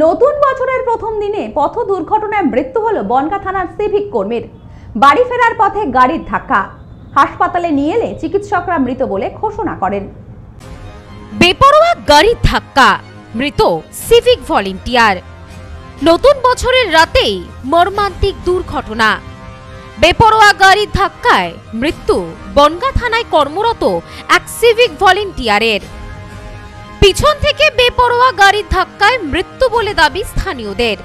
নতুন বছরের প্রথম দিনে পথ দুর্ঘটনায় মৃত্যু হলো বনগাঁ থানার সিভিক কর্মীর। বাড়ি ফেরার পথে গাড়ির ধাক্কা, হাসপাতালে নিয়ে এলে চিকিৎসকরা মৃত বলে ঘোষণা করেন। বেপরোয়া গাড়ির ধাক্কা, মৃত সিভিক ভলেন্টিয়ার। নতুন বছরের রাতেই মর্মান্তিক দুর্ঘটনা। বেপরোয়া গাড়ির ধাক্কায় মৃত্যু বনগাঁ থানায় কর্মরত এক সিভিক ভলেন্টিয়ারের। পিছন থেকে বেপরোয়া গাড়ির ধাক্কায় মৃত্যু বলে দাবি স্থানীয়দের।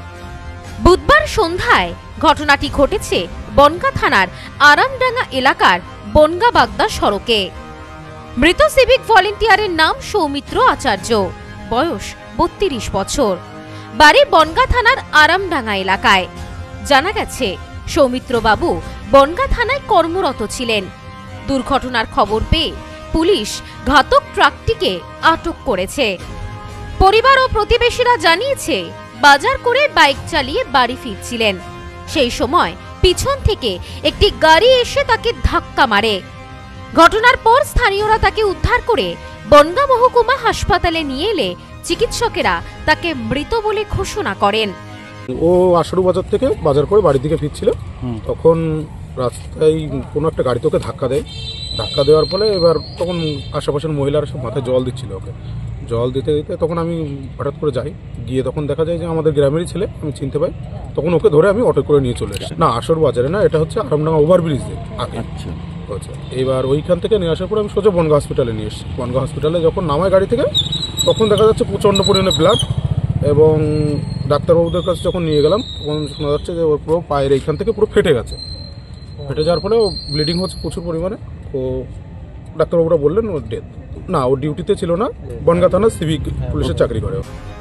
বুধবার সন্ধ্যায় ঘটনাটি ঘটেছে বনগাঁ থানার আরামডাঙ্গা এলাকার বনগাঁ বাগদা সড়কে। মৃত সিভিক ভলেন্টিয়ারের নাম সৌমিত্র আচার্য, বয়স ৩২ বছর, বাড়ি বনগাঁ থানার আরামডাঙ্গা এলাকায়। জানা গেছে সৌমিত্র বাবু বনগাঁ থানায় কর্মরত ছিলেন। দুর্ঘটনার খবর পেয়ে পুলিশ ঘাতক ট্রাকটিকে আটক করেছে। পরিবার ও প্রতিবেশীরা জানিয়েছে, বাজার করে বাইক চালিয়ে বাড়ি ফিরছিলেন। সেই সময় পিছন থেকে একটি গাড়ি এসে তাকে ধাক্কা মারে। ঘটনার পর স্থানীয়রা তাকে উদ্ধার করে বনগাঁ মহকুমা হাসপাতালে নিয়ে এলে চিকিৎসকেরা তাকে মৃত বলে ঘোষণা করেন। ও আশারু বাজার থেকে বাজার করে বাড়ির দিকে ফিরছিল, তখন রাস্তায় কোনো একটা গাড়ি তোকে ধাক্কা দেয়। ধাক্কা দেওয়ার ফলে এবার তখন আশেপাশের মহিলারা সব মাথায় জল দিচ্ছিল ওকে। জল দিতে দিতে তখন আমি হঠাৎ করে যাই, গিয়ে তখন দেখা যায় যে আমাদের গ্রামেরই ছেলে, আমি চিনতে পাই। তখন ওকে ধরে আমি অটো করে নিয়ে চলে এসেছি। না, আশারু বাজারে না, এটা হচ্ছে আরামডাঙ্গা ওভারব্রিজ আগে। আচ্ছা, এবার ওইখান থেকে নিয়ে আসার পরে আমি সোজা বনগাঁ হসপিটালে নিয়ে এসেছি। বনগাঁ হসপিটালে যখন নামায় গাড়ি থেকে, তখন দেখা যাচ্ছে প্রচণ্ড পরিমাণে ব্লাড, এবং ডাক্তারবাবুদের কাছে যখন নিয়ে গেলাম তখন শোনা যাচ্ছে যে ওর পুরো পায়ের এইখান থেকে পুরো ফেটে গেছে। ফেটে যাওয়ার ফলে ব্লিডিং হচ্ছে প্রচুর পরিমাণে। তো ডাক্তারবাবুরা বললেন ওর ডেথ। না, ও ডিউটিতে ছিল না, বনগাঁ থানার সিভিক পুলিশের চাকরি করে।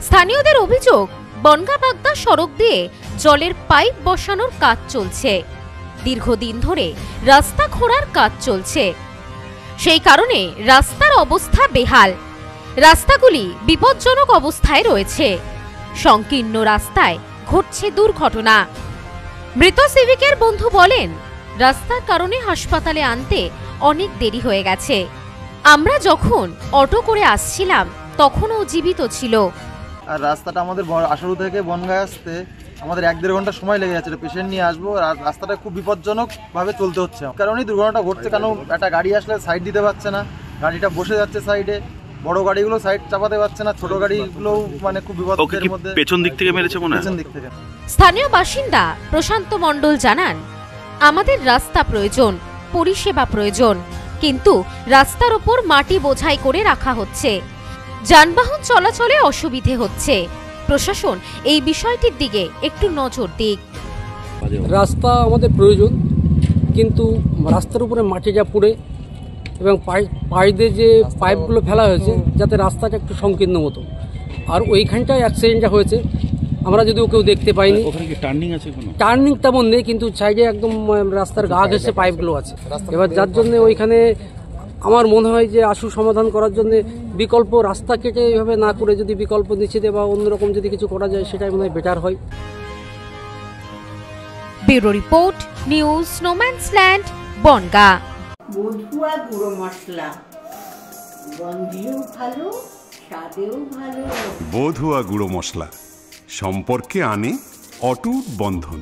স্থানীয়দের অভিযোগ, বনগাঁ বাগদা সড়ক দিয়ে জলের পাইপ বসানোর কাজ চলছে। দীর্ঘদিন ধরে রাস্তা খোঁড়ার কাজ চলছে। সেই কারণে রাস্তার অবস্থা বেহাল। রাস্তাগুলি বিপজ্জনক অবস্থায় রয়েছে। সংকীর্ণ রাস্তায় ঘটছে দুর্ঘটনা। মৃত সিভিকের বন্ধু বলেন, রাস্তার কারণে হাসপাতালে আনতে অনেক দেরি হয়ে গেছে। আমরা যখন অটো করে আসছিলাম তখনও জীবিত ছিল। আর রাস্তাটা আমাদের আশারু থেকে বনগাঁ আসতে আমাদের 1-1.5 ঘন্টা সময় লেগে যাচ্ছে। পেশেন্ট নিয়ে আসবো, আর রাস্তাটা খুব বিপজ্জনক ভাবে চলতে হচ্ছে। কারণেই দুর্ঘটনাটা ঘটছে। কারণ একটা গাড়ি আসলে সাইড দিতে পারছে না, গাড়িটা বসে যাচ্ছে সাইডে। বড় গাড়িগুলো সাইড চাপাতে পারছে না, ছোট গাড়িগুলো মানে খুব বিপদের মধ্যে। পেছন দিক থেকে মেরেছে মনে হয়। পেছন দিক থেকে। স্থানীয় বাসিন্দা প্রশান্ত মণ্ডল জানান, আমাদের রাস্তা প্রয়োজন, পরিষেবা প্রয়োজন, কিন্তু রাস্তার উপর মাটি বোঝাই করে রাখা হচ্ছে। যানবাহন চলাচলে অসুবিধে হচ্ছে। প্রশাসন এই বিষয়টির দিকে একটু নজর দিক। রাস্তা আমাদের প্রয়োজন, কিন্তু রাস্তার উপরে মাটি যা পড়ে এবং পাইপে যে পাইপগুলো ফেলা হয়েছে, যাতে রাস্তাটা একটু সংকীর্ণ মতো। আর ওইখানটায় অ্যাক্সিডেন্টটা হয়েছে, আমরা যদিও কেউ দেখতে পাইনি। টার্নিং আছে? টার্নিং তেমন নেই, কিন্তু সাইডে একদম রাস্তার গা ঘেঁষে পাইপগুলো আছে। এবার যার জন্য ওইখানে আমার মনে হয় যে আশু সমাধান করার জন্য বিকল্প রাস্তা কেটে এইভাবে না করে যদি বিকল্প নিচে বা অন্যরকম যদি কিছু করা যায়, সেটাই মনে হয় বেটার হয়। Bureau report, news no man's land, Bongaon. বধুয়া গুঁড়ো মশলা, গন্ধেও ভালো, স্বাদেও ভালো। বধুয়া গুঁড়ো মশলা সম্পর্কে আনে অটুট বন্ধন।